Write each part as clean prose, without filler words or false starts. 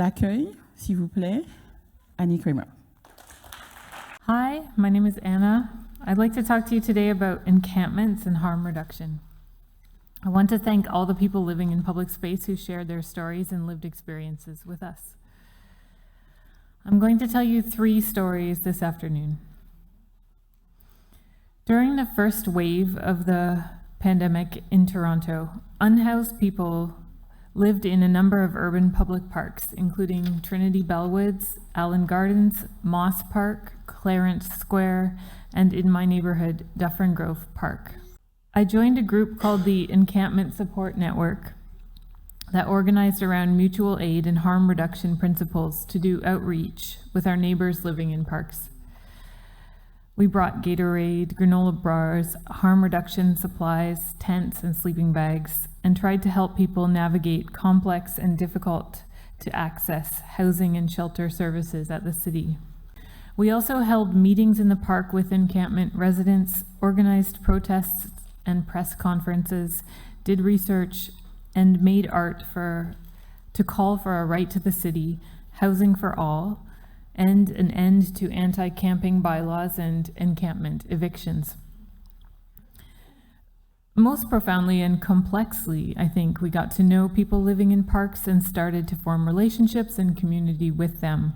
l'accueil, s'il vous plaît, Annie Kramer. Hi, my name is Anna. I'd like to talk to you today about encampments and harm reduction. I want to thank all the people living in public space who shared their stories and lived experiences with us. I'm going to tell you 3 stories this afternoon. During the first wave of the pandemic in Toronto, unhoused people lived in a number of urban public parks, including Trinity Bellwoods, Allen Gardens, Moss Park, Clarence Square, and in my neighborhood, Dufferin Grove Park. I joined a group called the Encampment Support Network that organized around mutual aid and harm reduction principles to do outreach with our neighbors living in parks. We brought Gatorade, granola bars, harm reduction supplies, tents, and sleeping bags, and tried to help people navigate complex and difficult to access housing and shelter services at the city. We also held meetings in the park with encampment residents, organized protests and press conferences, did research, and made art to call for a right to the city, housing for all, and an end to anti-camping bylaws and encampment evictions. Most profoundly and complexly, I think, we got to know people living in parks and started to form relationships and community with them.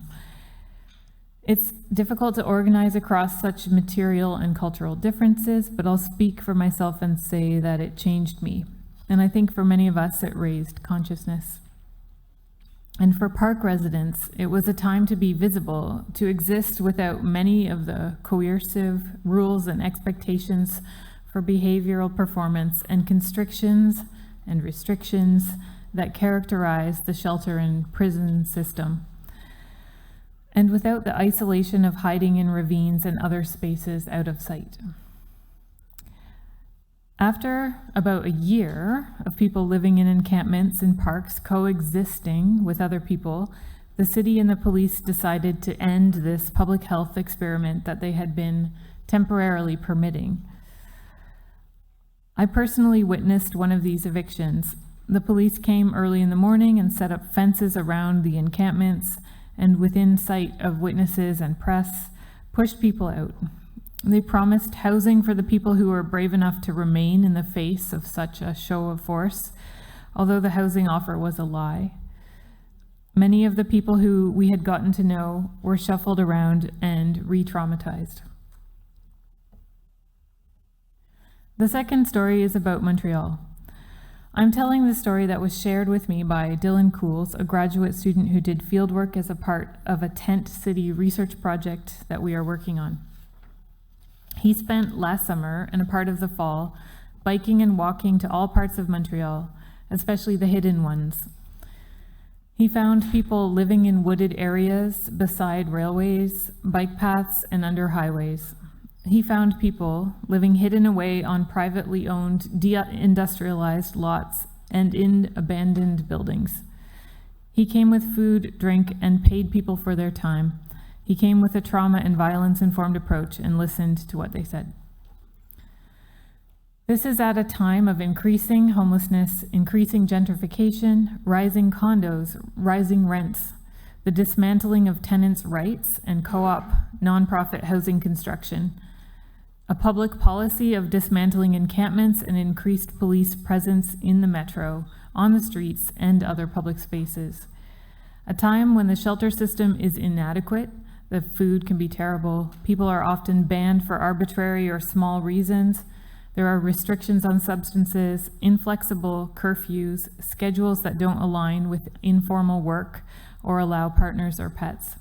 It's difficult to organize across such material and cultural differences, but I'll speak for myself and say that it changed me. And I think for many of us, it raised consciousness. And for park residents, it was a time to be visible, to exist without many of the coercive rules and expectations for behavioral performance and constrictions and restrictions that characterize the shelter and prison system. And without the isolation of hiding in ravines and other spaces out of sight. After about a year of people living in encampments and parks coexisting with other people, the city and the police decided to end this public health experiment that they had been temporarily permitting. I personally witnessed one of these evictions. The police came early in the morning and set up fences around the encampments, and within sight of witnesses and press, pushed people out. They promised housing for the people who were brave enough to remain in the face of such a show of force, although the housing offer was a lie. Many of the people who we had gotten to know were shuffled around and re-traumatized. The second story is about Montreal. I'm telling the story that was shared with me by Dylan Cools, a graduate student who did fieldwork as a part of a tent city research project that we are working on. He spent last summer and a part of the fall biking and walking to all parts of Montreal, especially the hidden ones. He found people living in wooded areas beside railways, bike paths, and under highways. He found people living hidden away on privately owned, deindustrialized lots and in abandoned buildings. He came with food, drink, and paid people for their time. He came with a trauma and violence-informed approach and listened to what they said. This is at a time of increasing homelessness, increasing gentrification, rising condos, rising rents, the dismantling of tenants' rights and co-op, nonprofit housing construction, a public policy of dismantling encampments and increased police presence in the metro, on the streets, and other public spaces. A time when the shelter system is inadequate, the food can be terrible, people are often banned for arbitrary or small reasons, there are restrictions on substances, inflexible curfews, schedules that don't align with informal work or allow partners or pets.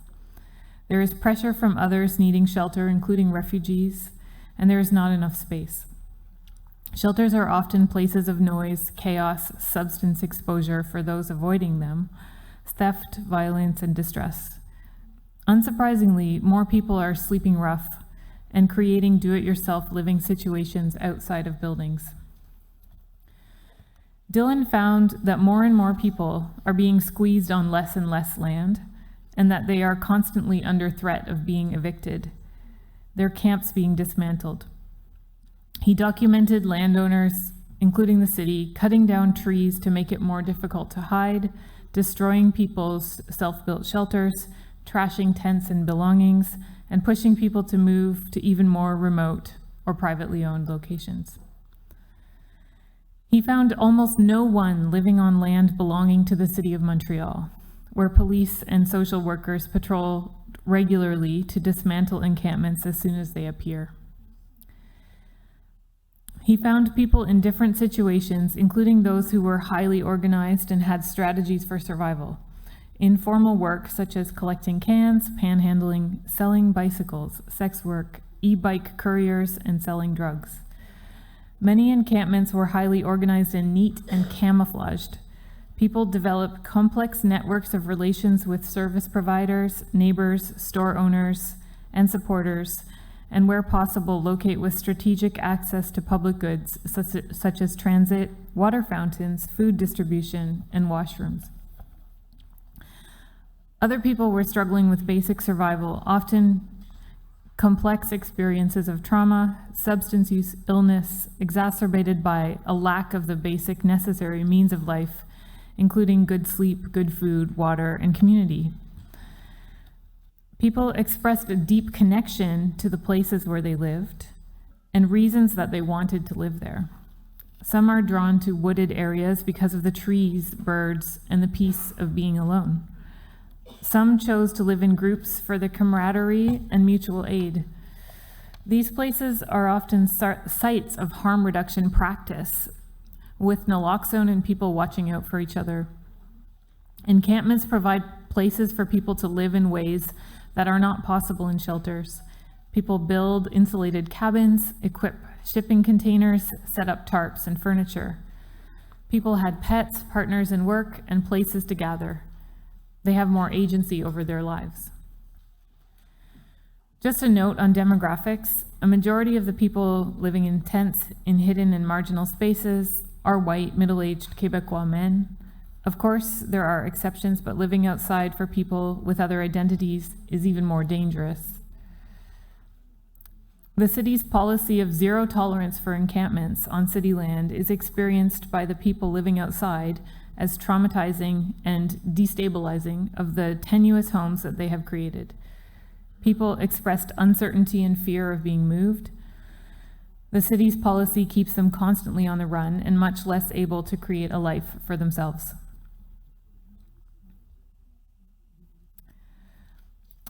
There is pressure from others needing shelter, including refugees, and there is not enough space. Shelters are often places of noise, chaos, substance exposure for those avoiding them, theft, violence, and distress. Unsurprisingly, more people are sleeping rough and creating do-it-yourself living situations outside of buildings. Dylan found that more and more people are being squeezed on less and less land, and that they are constantly under threat of being evicted, their camps being dismantled. He documented landowners, including the city, cutting down trees to make it more difficult to hide, destroying people's self-built shelters, trashing tents and belongings, and pushing people to move to even more remote or privately owned locations. He found almost no one living on land belonging to the city of Montreal, where police and social workers patrol regularly to dismantle encampments as soon as they appear. He found people in different situations, including those who were highly organized and had strategies for survival. Informal work such as collecting cans, panhandling, selling bicycles, sex work, e-bike couriers, and selling drugs. Many encampments were highly organized and neat and camouflaged. People develop complex networks of relations with service providers, neighbors, store owners, and supporters, and where possible, locate with strategic access to public goods such as transit, water fountains, food distribution, and washrooms. Other people were struggling with basic survival, often complex experiences of trauma, substance use, illness, exacerbated by a lack of the basic necessary means of life, including good sleep, good food, water, and community. People expressed a deep connection to the places where they lived and reasons that they wanted to live there. Some are drawn to wooded areas because of the trees, birds, and the peace of being alone. Some chose to live in groups for the camaraderie and mutual aid. These places are often sites of harm reduction practice, with naloxone and people watching out for each other. Encampments provide places for people to live in ways that are not possible in shelters. People build insulated cabins, equip shipping containers, set up tarps and furniture. People had pets, partners in work, and places to gather. They have more agency over their lives. Just a note on demographics, a majority of the people living in tents in hidden and marginal spaces are white, middle-aged Québécois men. Of course, there are exceptions, but living outside for people with other identities is even more dangerous. The city's policy of zero tolerance for encampments on city land is experienced by the people living outside as traumatizing and destabilizing of the tenuous homes that they have created. People expressed uncertainty and fear of being moved. The city's policy keeps them constantly on the run and much less able to create a life for themselves.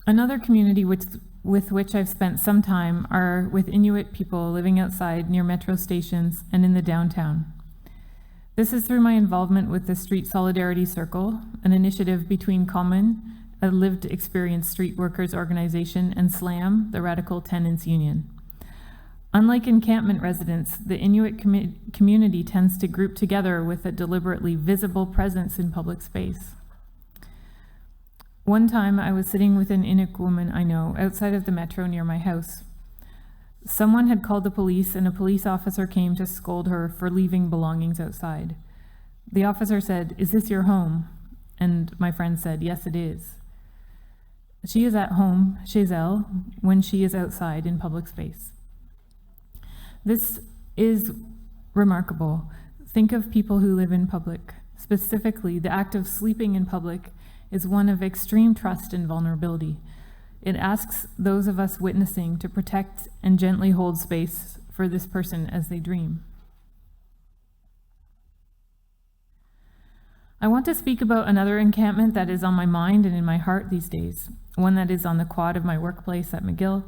Another community with which I've spent some time are with Inuit people living outside near metro stations and in the downtown. This is through my involvement with the Street Solidarity Circle, an initiative between Common, a lived experience street workers organization, and SLAM, the Radical Tenants Union. Unlike encampment residents, the Inuit community tends to group together with a deliberately visible presence in public space. One time I was sitting with an Inuit woman I know outside of the metro near my house. Someone had called the police and a police officer came to scold her for leaving belongings outside. The officer said, "Is this your home?" And my friend said, "Yes, it is." She is at home, chez elle, when she is outside in public space. This is remarkable. Think of people who live in public. Specifically, the act of sleeping in public is one of extreme trust and vulnerability. It asks those of us witnessing to protect and gently hold space for this person as they dream. I want to speak about another encampment that is on my mind and in my heart these days, one that is on the quad of my workplace at McGill.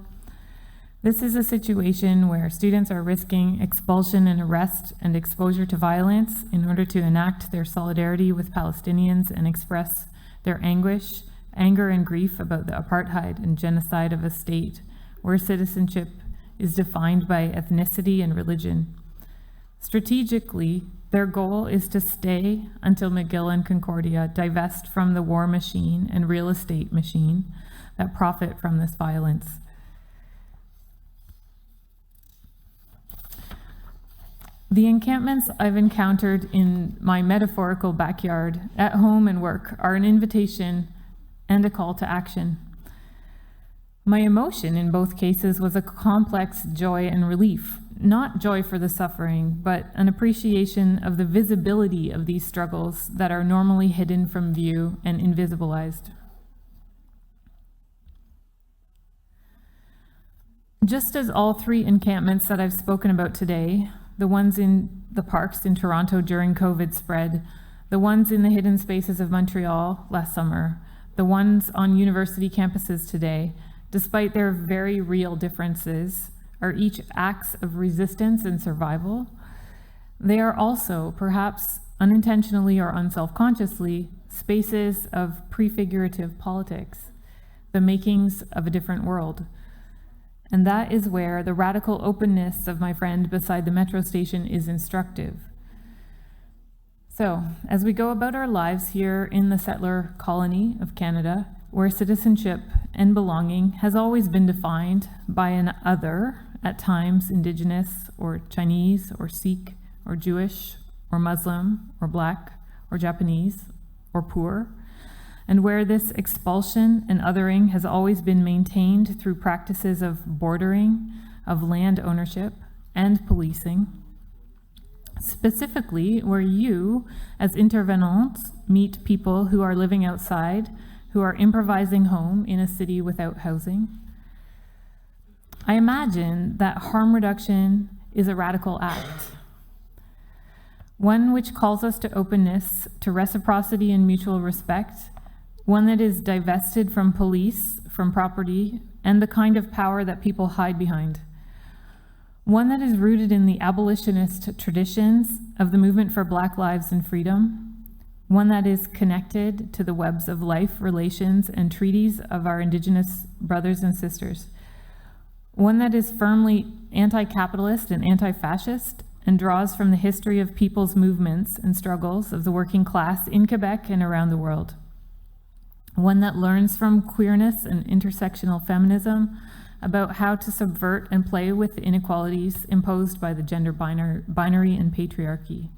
This is a situation where students are risking expulsion and arrest and exposure to violence in order to enact their solidarity with Palestinians and express their anguish, anger, and grief about the apartheid and genocide of a state where citizenship is defined by ethnicity and religion. Strategically, their goal is to stay until McGill and Concordia divest from the war machine and real estate machine that profit from this violence. The encampments I've encountered in my metaphorical backyard, at home and work, are an invitation and a call to action. My emotion in both cases was a complex joy and relief, not joy for the suffering, but an appreciation of the visibility of these struggles that are normally hidden from view and invisibilized. Just as all three encampments that I've spoken about today, the ones in the parks in Toronto during COVID spread, the ones in the hidden spaces of Montreal last summer, the ones on university campuses today, despite their very real differences, are each acts of resistance and survival. They are also, perhaps unintentionally or unselfconsciously, spaces of prefigurative politics, the makings of a different world. And that is where the radical openness of my friend beside the metro station is instructive. So, as we go about our lives here in the settler colony of Canada, where citizenship and belonging has always been defined by an other, at times Indigenous or Chinese or Sikh or Jewish or Muslim or Black or Japanese or poor, and where this expulsion and othering has always been maintained through practices of bordering, of land ownership, and policing. Specifically, where you, as intervenants, meet people who are living outside, who are improvising home in a city without housing. I imagine that harm reduction is a radical act, one which calls us to openness, to reciprocity and mutual respect, one that is divested from police, from property, and the kind of power that people hide behind. One that is rooted in the abolitionist traditions of the movement for Black lives and freedom. One that is connected to the webs of life, relations, and treaties of our Indigenous brothers and sisters. One that is firmly anti-capitalist and anti-fascist and draws from the history of people's movements and struggles of the working class in Quebec and around the world. One that learns from queerness and intersectional feminism about how to subvert and play with the inequalities imposed by the gender binary and patriarchy.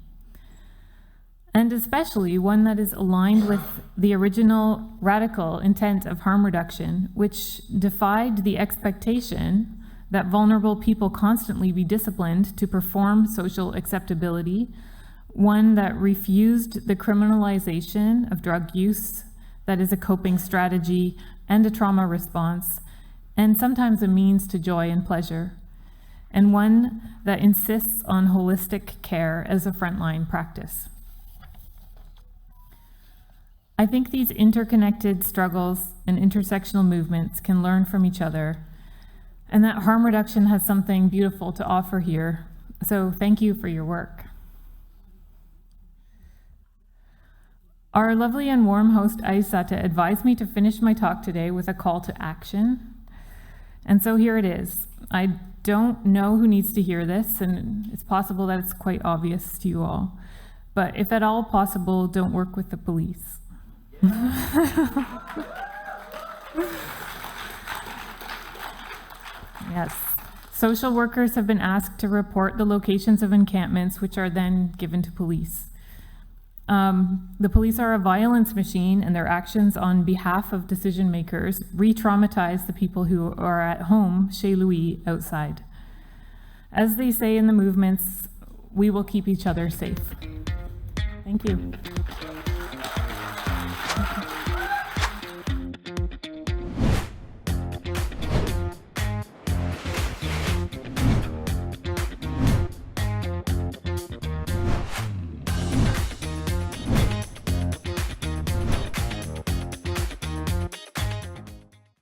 And especially one that is aligned with the original radical intent of harm reduction, which defied the expectation that vulnerable people constantly be disciplined to perform social acceptability, one that refused the criminalization of drug use that is a coping strategy and a trauma response, and sometimes a means to joy and pleasure, and one that insists on holistic care as a frontline practice. I think these interconnected struggles and intersectional movements can learn from each other, and that harm reduction has something beautiful to offer here. So thank you for your work. Our lovely and warm host, Aisata, advised me to finish my talk today with a call to action. And so here it is. I don't know who needs to hear this, and it's possible that it's quite obvious to you all. But if at all possible, don't work with the police. Yes. Social workers have been asked to report the locations of encampments, which are then given to police. The police are a violence machine, and their actions on behalf of decision makers re-traumatize the people who are at home, chez lui, outside. As they say in the movements, we will keep each other safe. Thank you.